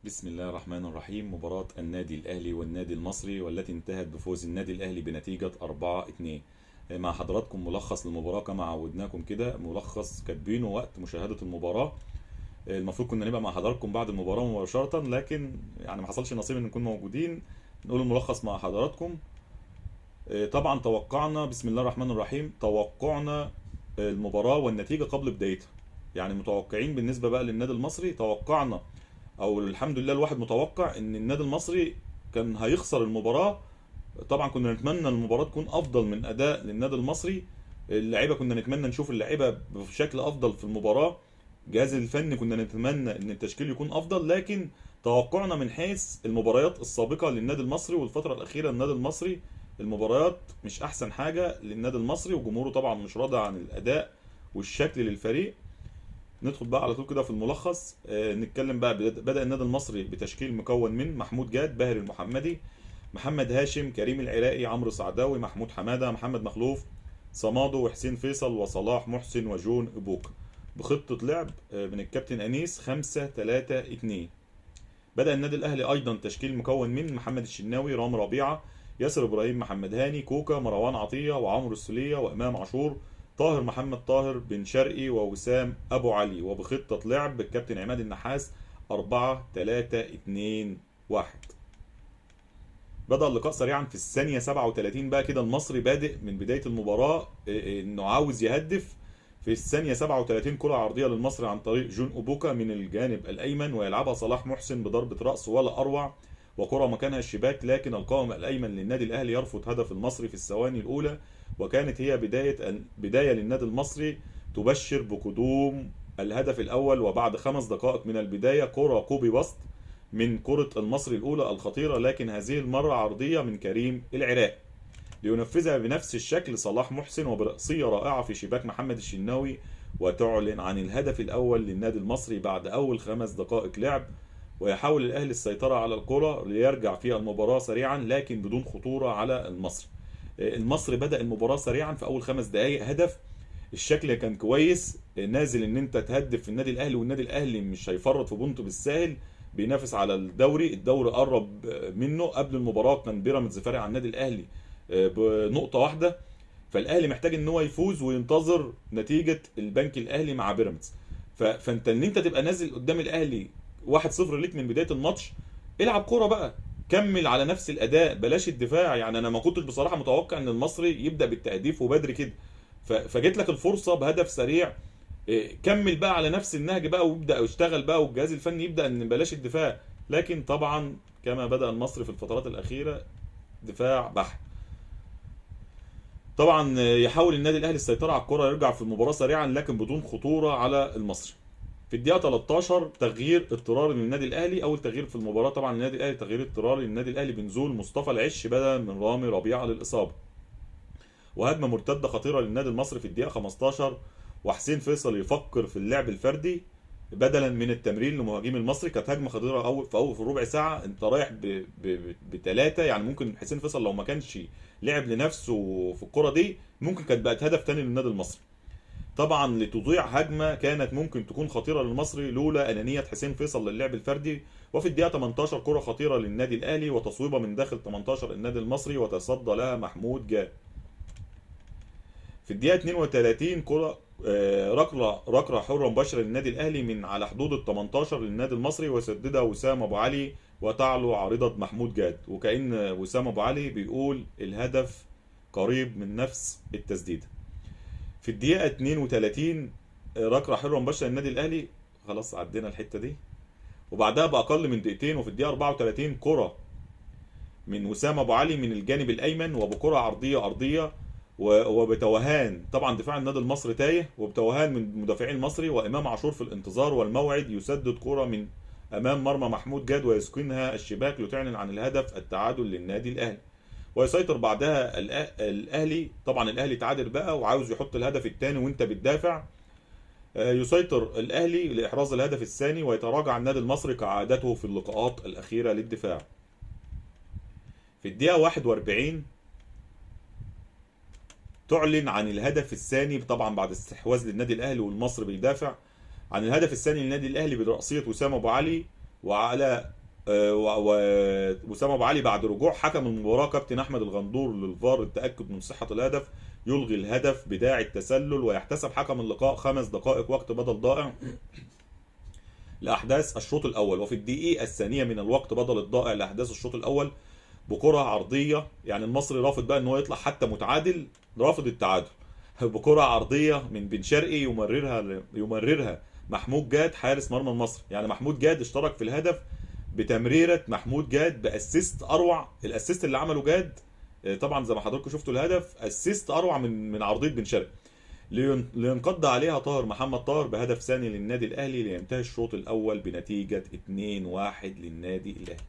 بسم الله الرحمن الرحيم. مباراة النادي الأهلي والنادي المصري والتي انتهت بفوز النادي الأهلي بنتيجة 4-2. مع حضراتكم ملخص للمباراة كما عودناكم كده، ملخص كاتبينه وقت مشاهدة المباراة. المفروض كنا نبقى مع حضراتكم بعد المباراة مباشرة، لكن يعني ما حصلش نصيب ان نكون موجودين نقول الملخص مع حضراتكم. طبعا توقعنا، بسم الله الرحمن الرحيم، توقعنا المباراة والنتيجة قبل بدايتها. يعني متوقعين بالنسبة بقى للنادي المصري، توقعنا او الحمد لله الواحد متوقع ان النادي المصري كان هيخسر المباراة. طبعا كنا نتمنى المباراة تكون افضل من اداء للنادي المصري. اللعيبة كنا نتمنى نشوف اللعيبة بشكل افضل في المباراة. الجهاز الفني كنا نتمنى ان التشكيل يكون افضل، لكن توقعنا من حيث المباريات السابقة للنادي المصري والفترة الاخيرة للنادي المصري، المباريات مش احسن حاجة للنادي المصري، وجمهوره طبعا مش راضي عن الاداء والشكل للفريق. ندخل بقى على طول كده في الملخص. نتكلم بقى. بدأ النادي المصري بتشكيل مكون من محمود جاد، باهر المحمدي، محمد هاشم، كريم العراقي، عمرو سعداوي، محمود حمادة، محمد مخلوف، صمادو وحسين فيصل وصلاح محسن وجون إبوك. بخطة لعب من الكابتن أنيس 5-3-2. بدأ النادي الأهلي أيضا تشكيل مكون من محمد الشناوي، رامي ربيعة، ياسر إبراهيم، محمد هاني، كوكا، مروان عطية وعمرو السولية وإمام عاشور، طاهر محمد طاهر، بن شرقي ووسام أبو علي. وبخطة لعب الكابتن عماد النحاس 4-3-2-1. بدأ اللقاء سريعا في الثانية 37 بقى كده. المصري بادئ من بداية المباراة انه عاوز يهدف. في الثانية 37 كرة عرضية للمصري عن طريق جون أوبوكا من الجانب الأيمن، ويلعبها صلاح محسن بضربة رأس ولا أروع، وكرة مكانها الشباك، لكن القائم الأيمن للنادي الأهلي يرفض هدف المصري في الثواني الأولى. وكانت هي بداية للنادي المصري تبشر بقدوم الهدف الأول. وبعد 5 دقائق من البداية كرة كوبي باست من كرة المصري الأولى الخطيرة، لكن هذه المرة عرضية من كريم العراقي لينفذها بنفس الشكل صلاح محسن وبرأسية رائعة في شباك محمد الشناوي، وتعلن عن الهدف الأول للنادي المصري بعد أول 5 دقائق لعب. ويحاول الأهلي السيطرة على الكرة ليرجع في المباراة سريعا، لكن بدون خطورة على المصري. المصري بدأ المباراة سريعا في أول 5 دقائق هدف. الشكل كان كويس، نازل ان انت تهدف في النادي الاهلي، والنادي الاهلي مش هيفرط في بونته بالساهل، بينافس على الدوري قرب منه. قبل المباراه كان بيراميدز فارق عن النادي الاهلي بنقطه واحده، فالاهلي محتاج ان هو يفوز وينتظر نتيجه البنك الاهلي مع بيراميدز. فانت ان انت تبقى نازل قدام الاهلي 1-0 ليك من بدايه الماتش، العب كوره بقى، كمل على نفس الاداء، بلاش الدفاع. يعني انا ما كنتش بصراحه متوقع ان المصري يبدا بالتهديف وبدري كده. فجت لك الفرصه بهدف سريع، كمل بقى على نفس النهج بقى وابدا اشتغل بقى، والجهاز الفني يبدا ان بلاش الدفاع. لكن طبعا كما بدا المصري في الفترات الاخيره، دفاع بحت. طبعا يحاول النادي الاهلي السيطره على الكره، يرجع في المباراه سريعا لكن بدون خطوره على المصري. في الدقيقه 13 تغيير اضطراري للنادي الاهلي، اول تغيير في المباراه طبعا للنادي الاهلي، تغيير اضطراري للنادي الاهلي بنزول مصطفى العش بدلا من رامي ربيعه للاصابه. وهجمه مرتده خطيره للنادي المصري في الدقيقه 15، وحسين فيصل يفكر في اللعب الفردي بدلا من التمرير لمهاجم المصري. كانت هجمه خطيره اول في الربع ساعه، انت رايح بثلاثه. يعني ممكن حسين فيصل لو ما كانش لعب لنفسه في الكره دي ممكن كانت بقت هدف تاني للنادي المصري. طبعا لتضيع هجمه كانت ممكن تكون خطيره للمصري لولا انانيه حسين فيصل للعب الفردي. وفي الدقيقه 18 كره خطيره للنادي الاهلي وتصويبه من داخل 18 النادي المصري، وتصدى لها محمود جاد. في الدقيقة 32 كرة ركلة حرة مباشرة للنادي الأهلي من على حدود ال 18 للنادي المصري، وسددها وسام أبو علي وتعلو عارضة محمود جاد. وكأن وسام أبو علي بيقول الهدف قريب من نفس التسديدة. في الدقيقة 32 ركلة حرة مباشرة للنادي الأهلي، خلاص عدينا الحتة دي. وبعدها بأقل من دقيقتين وفي الدقيقة 34 كرة من وسام ابو علي من الجانب الايمن، وبكره عرضيه ارضيه وبتوهان. طبعا دفاع النادي المصري تايه، وبتوهان من مدافعين المصري، وامام عاشور في الانتظار والموعد يسدد كره من امام مرمى محمود جاد ويسكنها الشباك لتعلن عن الهدف التعادل للنادي الاهلي. ويسيطر بعدها الاهلي. طبعا الاهلي تعادل بقى وعاوز يحط الهدف الثاني وانت بتدافع. يسيطر الاهلي لاحراز الهدف الثاني، ويتراجع النادي المصري كعادته في اللقاءات الاخيره للدفاع. في الدقيقة 41 تعلن عن الهدف الثاني، طبعا بعد استحواذ للنادي الاهلي والمصري بيدافع عن الهدف الثاني للنادي الاهلي برأسية وسام ابو علي وعلى وسام ابو علي بعد رجوع حكم المباراه كابتن احمد الغندور للفار للتاكد من صحه الهدف يلغي الهدف بداعي التسلل، ويحتسب حكم اللقاء 5 دقائق وقت بدل ضائع لاحداث الشوط الاول. وفي الدقيقه الثانيه من الوقت بدل الضائع لاحداث الشوط الاول بكره عرضيه، يعني المصري رافض بقى ان هو يطلع حتى متعادل، رافض التعادل بكره عرضيه من بن شرقي يمررها محمود جاد حارس مرمى المصري. يعني محمود جاد اشترك في الهدف بتمريره محمود جاد باسيست اروع. الاسيست اللي عمله جاد طبعا زي ما حضراتكم شفتوا الهدف اسيست اروع من عرضيه بن شرقي، لينقض عليها طاهر محمد طاهر بهدف ثاني للنادي الاهلي، لينتهي الشوط الاول بنتيجه 2-1 للنادي الاهلي.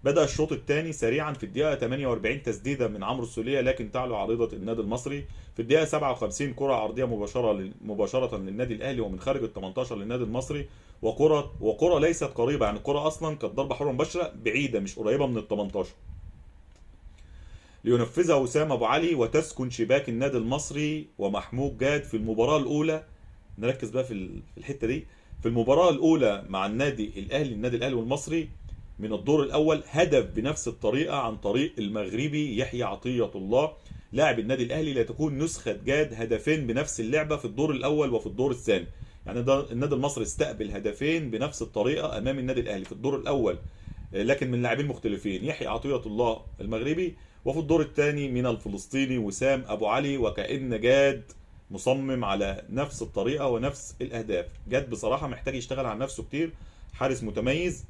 بدأ الشوط الثاني سريعا في الدقيقة 48 تسديدة من عمرو السولية لكن تعلو عارضة النادي المصري. في الدقيقة 57 كرة عرضية مباشرة للنادي الأهلي ومن خارج ال 18 للنادي المصري، وكرة ليست قريبة، يعني الكرة أصلا كانت ضربة حرة مباشرة بعيدة مش قريبة من ال 18 لينفذها وسام أبو علي وتسكن شباك النادي المصري ومحمود جاد. في المباراة الأولى نركز بقى في الحتة دي، في المباراة الأولى مع النادي الأهلي والمصري من الدور الاول هدف بنفس الطريقه عن طريق المغربي يحيى عطيه الله لاعب النادي الاهلي، لتكون نسخه جاد هدفين بنفس اللعبه في الدور الاول وفي الدور الثاني. يعني ده النادي المصري استقبل هدفين بنفس الطريقه امام النادي الاهلي في الدور الاول لكن من لاعبين مختلفين، يحيى عطيه الله المغربي، وفي الدور الثاني من الفلسطيني وسام ابو علي. وكأن جاد مصمم على نفس الطريقه ونفس الاهداف. جاد بصراحه محتاج يشتغل على نفسه كتير، حارس متميز.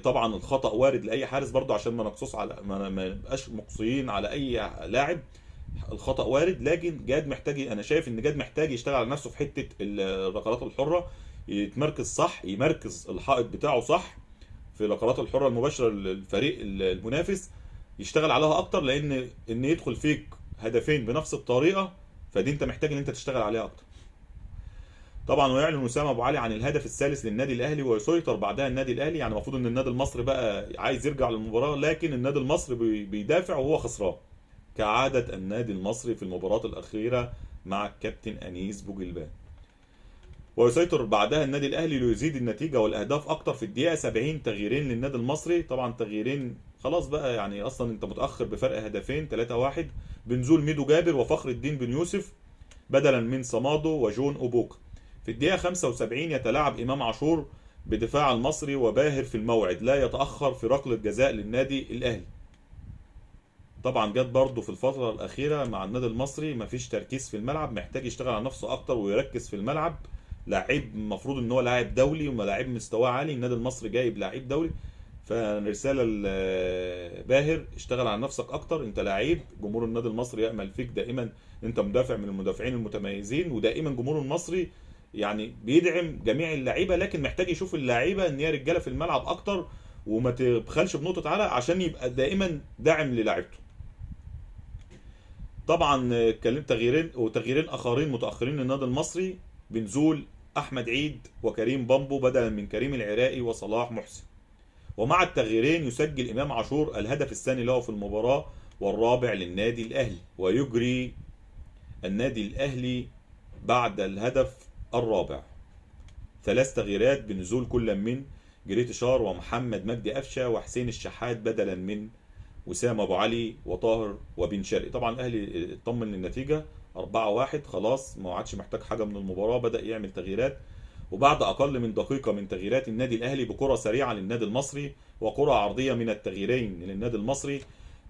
طبعا الخطأ وارد لاي حارس برضه عشان ما نقصص على ما نبقاش مقصيين على اي لاعب، الخطأ وارد. لكن جاد محتاج، انا شايف ان جاد محتاج يشتغل على نفسه في حته الركلات الحره، يتمركز صح، يمركز الحائط بتاعه صح في الركلات الحره المباشره للفريق المنافس، يشتغل عليها اكتر، لان يدخل فيك هدفين بنفس الطريقه فدي انت محتاج ان انت تشتغل عليها اكتر. طبعا ويعلن وسام ابو علي عن الهدف الثالث للنادي الاهلي ويسيطر بعدها النادي الاهلي. يعني المفروض ان النادي المصري بقى عايز يرجع للمباراه، لكن النادي المصري بيدافع وهو خسران كعاده النادي المصري في المباراه الاخيره مع الكابتن انيس بوجلبان. ويسيطر بعدها النادي الاهلي ليزيد النتيجه والاهداف اكتر. في الدقيقه 70 تغييرين للنادي المصري، طبعا تغييرين خلاص بقى، يعني اصلا انت متاخر بفرق هدفين 3-1 بنزول ميدو جابر وفخر الدين بن يوسف بدلا من صمادو وجون اوبوكا. في الدقيقة 75 يتلاعب إمام عاشور بدفاع المصري وباهر في الموعد لا يتأخر في ركلة جزاء للنادي الأهلي. طبعا جت برضه في الفترة الأخيرة مع النادي المصري مفيش تركيز في الملعب، محتاج يشتغل على نفسه أكتر ويركز في الملعب. لاعب المفروض إن هو لاعب دولي ولاعب مستواه عالي، النادي المصري جايب لاعب دولي، فرسالة باهر اشتغل على نفسك أكتر، أنت لاعب، جمهور النادي المصري يأمل فيك دائما، أنت مدافع من المدافعين المتميزين، ودائما جمهور المصري يعني بيدعم جميع اللعيبه، لكن محتاج يشوف اللعيبه ان هي رجاله في الملعب اكتر وما تبخلش بنقطه علا عشان يبقى دائما داعم للاعيبته. طبعا اتكلمت تغييرين اخرين متاخرين للنادي المصري بنزول احمد عيد وكريم بامبو بدلا من كريم العراقي وصلاح محسن. ومع التغييرين يسجل امام عاشور الهدف الثاني له في المباراه والرابع للنادي الاهلي، ويجري النادي الاهلي بعد الهدف الرابع 3 تغييرات بنزول كل من جريتشار ومحمد مجدي قفشه وحسين الشحات بدلا من وسام ابو علي وطاهر وبن شرقي. طبعا الاهلي اطمن للنتيجه 4-1 خلاص، ما عادش محتاج حاجه من المباراه، بدا يعمل تغييرات. وبعد اقل من دقيقه من تغييرات النادي الاهلي بكره سريعه للنادي المصري وكره عرضيه من التغييرين للنادي المصري،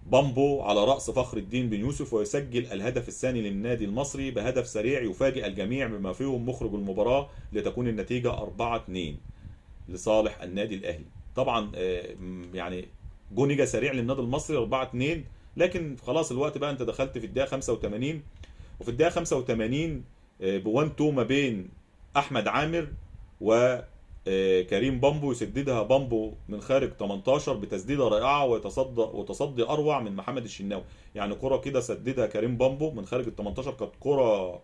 بامبو على رأس فخر الدين بن يوسف ويسجل الهدف الثاني للنادي المصري بهدف سريع يفاجئ الجميع بما فيهم مخرج المباراة لتكون النتيجة 4-2 لصالح النادي الأهلي. طبعا يعني جونيجا سريع للنادي المصري 4-2، لكن خلاص الوقت بقى انت دخلت في الدقيقة 85، وفي الدقيقة 85 ب1-2 ما بين أحمد عامر و كريم بامبو، يسددها بامبو من خارج 18 بتسديده رائعه وتصدي اروع من محمد الشناوي. يعني كره كده سددها كريم بامبو من خارج ال 18 كانت كره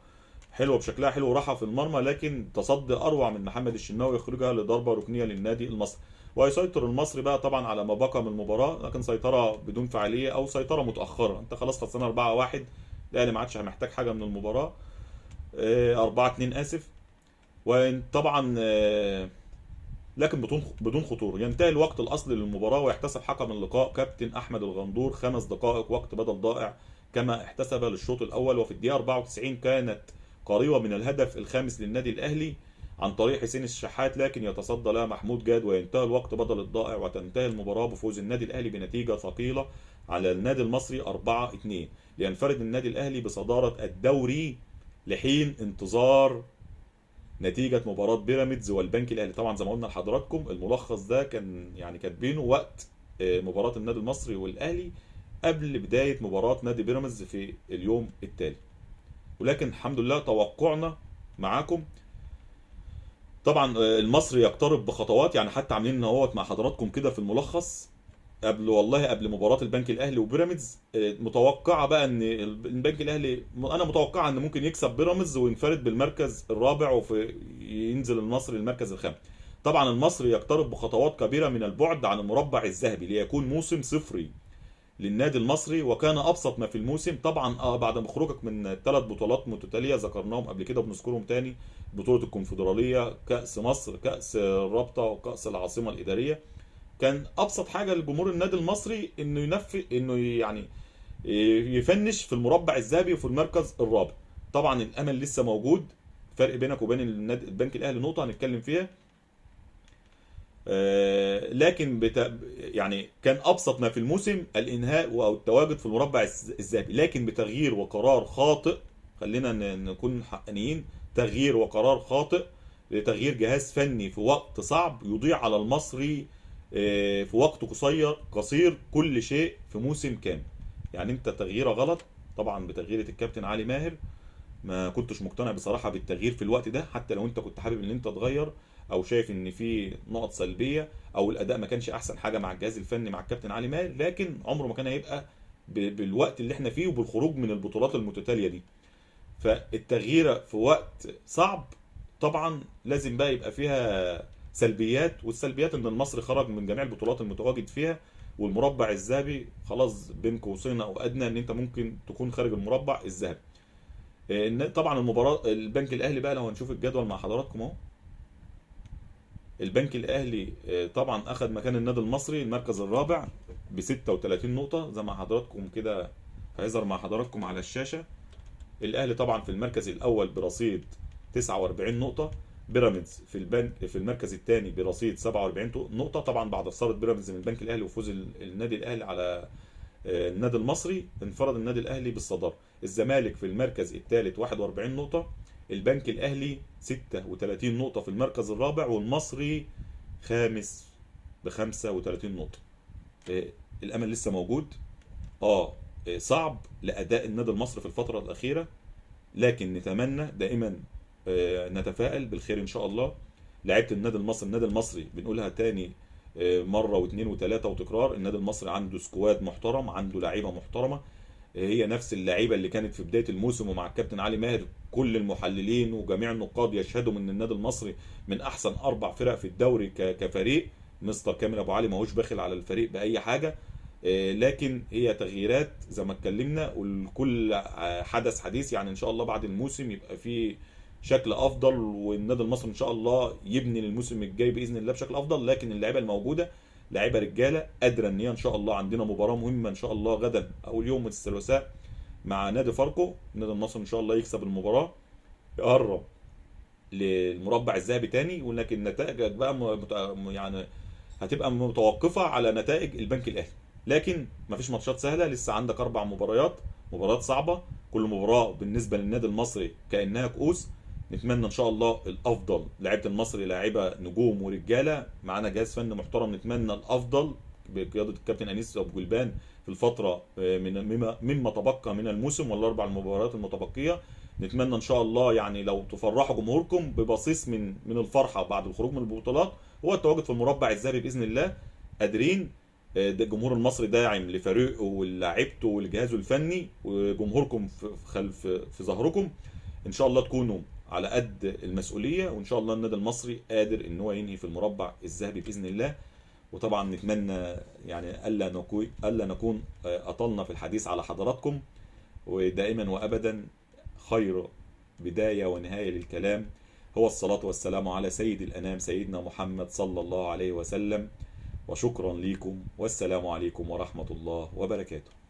حلوه بشكلها حلو وراحه في المرمى، لكن تصدي اروع من محمد الشناوي يخرجها لضربه ركنيه للنادي المصري. ويسيطر المصري بقى طبعا على ما بقى من المباراه، لكن سيطره بدون فعاليه او سيطره متاخره، انت خلاص خسران 4-1، الاهلي ما عادش محتاج حاجه من المباراه. 4-2 اسف. وطبعا لكن بدون خطوره. ينتهي الوقت الاصلي للمباراه ويحتسب حكم اللقاء كابتن احمد الغندور 5 دقائق وقت بدل ضائع كما احتسب للشوط الاول. وفي الدقيقه 94 كانت قريبه من الهدف الخامس للنادي الاهلي عن طريق حسين الشحات، لكن يتصدى لها محمود جاد وينتهي الوقت بدل الضائع، وتنتهي المباراه بفوز النادي الاهلي بنتيجه ثقيله على النادي المصري 4-2، لينفرد النادي الاهلي بصداره الدوري لحين انتظار نتيجة مباراة بيراميدز والبنك الأهلي. طبعا زي ما قلنا لحضراتكم الملخص ده كان يعني كاتبينه وقت مباراة النادي المصري والأهلي قبل بداية مباراة نادي بيراميدز في اليوم التالي. ولكن الحمد لله توقعنا معاكم طبعا المصري يقترب بخطوات، يعني حتى عاملين اهوت مع حضراتكم كده في الملخص قبل مباراه البنك الاهلي وبيراميدز. متوقعه بقى ان البنك الاهلي، انا متوقعه ان ممكن يكسب بيراميدز وينفرد بالمركز الرابع وفي ينزل المصري المركز الخامس. طبعا المصري يقترب بخطوات كبيره من البعد عن المربع الذهبي ليكون موسم صفري للنادي المصري، وكان ابسط ما في الموسم طبعا بعد ما خروجك من 3 بطولات متتاليه ذكرناهم قبل كده وبنذكرهم تاني: بطوله الكونفدراليه، كاس مصر، كاس الرابطه، وكاس العاصمه الاداريه. كان ابسط حاجه لجمهور النادي المصري انه انه يعني يفنش في المربع الذهبي وفي المركز الرابع. طبعا الامل لسه موجود، فرق بينك وبين البنك الاهلي نقطه هنتكلم فيها. لكن يعني كان ابسط ما في الموسم الانهاء او التواجد في المربع الذهبي، لكن بتغيير وقرار خاطئ، خلينا نكون حقانيين، تغيير وقرار خاطئ لتغيير جهاز فني في وقت صعب يضيع على المصري في وقت قصير كل شيء في موسم كامل. يعني انت تغييره غلط طبعا بتغييره الكابتن علي ماهر. ما كنتش مقتنع بصراحه بالتغيير في الوقت ده، حتى لو انت كنت حابب ان انت تغير او شايف ان في نقط سلبيه او الاداء ما كانش احسن حاجه مع الجهاز الفني مع الكابتن علي ماهر، لكن عمره ما كان هيبقى بالوقت اللي احنا فيه وبالخروج من البطولات المتتاليه دي. فالتغيير في وقت صعب طبعا لازم بقى يبقى فيها سلبيات، والسلبيات ان المصري خرج من جميع البطولات المتواجد فيها، والمربع الذهبي خلاص بين قوسين او ادنى ان انت ممكن تكون خارج المربع الذهبي. طبعا المباراه البنك الاهلي بقى لو هنشوف الجدول مع حضراتكم اهو. البنك الاهلي طبعا اخذ مكان النادي المصري المركز الرابع ب 36 نقطه زي ما حضراتكم كده هيظهر مع حضراتكم على الشاشه. الاهلي طبعا في المركز الاول برصيد 49 نقطه، بيراميدز في المركز الثاني برصيد 47 نقطه، طبعا بعد خساره بيراميدز من البنك الاهلي وفوز النادي الاهلي على النادي المصري انفرد النادي الاهلي بالصداره. الزمالك في المركز الثالث 41 نقطه، البنك الاهلي 36 نقطه في المركز الرابع، والمصري خامس ب 35 نقطه. الامل لسه موجود. صعب لاداء النادي المصري في الفتره الاخيره، لكن نتمنى دائما نتفائل بالخير ان شاء الله. لعيبه النادي المصري بنقولها تاني مره واثنين وثلاثه وتكرار: النادي المصري عنده سكواد محترم، عنده لعيبه محترمه، هي نفس اللعيبه اللي كانت في بدايه الموسم ومع الكابتن علي ماهر. كل المحللين وجميع النقاد يشهدوا ان النادي المصري من احسن 4 فرق في الدوري كفريق. مستر كامل ابو علي ماهوش باخل على الفريق باي حاجه، لكن هي تغييرات زي ما اتكلمنا، والكل حدث حديث. يعني ان شاء الله بعد الموسم يبقى في شكل افضل، والنادي المصري ان شاء الله يبني للموسم الجاي باذن الله بشكل افضل. لكن اللعيبه الموجوده لعيبه رجاله قادره ان هي ان شاء الله. عندنا مباراه مهمه ان شاء الله غدا او اليوم الثلاثاء مع نادي فاركو. النادي المصري ان شاء الله يكسب المباراه يقرب للمربع الذهبي تاني، ولكن النتائج بقى يعني هتبقى متوقفه على نتائج البنك الاهلي. لكن مفيش ماتشات سهله، لسه عندك 4 مباريات صعبه، كل مباراه بالنسبه للنادي المصري كانها كؤوس. نتمنى ان شاء الله الافضل. لعيبه المصري لاعيبه نجوم ورجاله، معانا جهاز فني محترم، نتمنى الافضل بقياده الكابتن انيس ابو جلبان في الفتره مما تبقى من الموسم والاربع المباريات المتبقيه. نتمنى ان شاء الله يعني لو تفرحوا جمهوركم ببصيص من الفرحه بعد الخروج من البطولات هو التواجد في المربع الذهبي باذن الله. قادرين. ده الجمهور المصري داعم لفريقه ولاعيبته ولجهازه الفني، وجمهوركم في ظهركم. ان شاء الله تكونوا على قد المسؤوليه، وان شاء الله النادي المصري قادر ان هو ينهي في المربع الذهبي باذن الله. وطبعا نتمنى يعني الا نكون اطلنا في الحديث على حضراتكم، ودائما وابدا خير بدايه ونهايه للكلام هو الصلاة والسلام على سيد الأنام سيدنا محمد صلى الله عليه وسلم. وشكرا لكم، والسلام عليكم ورحمة الله وبركاته.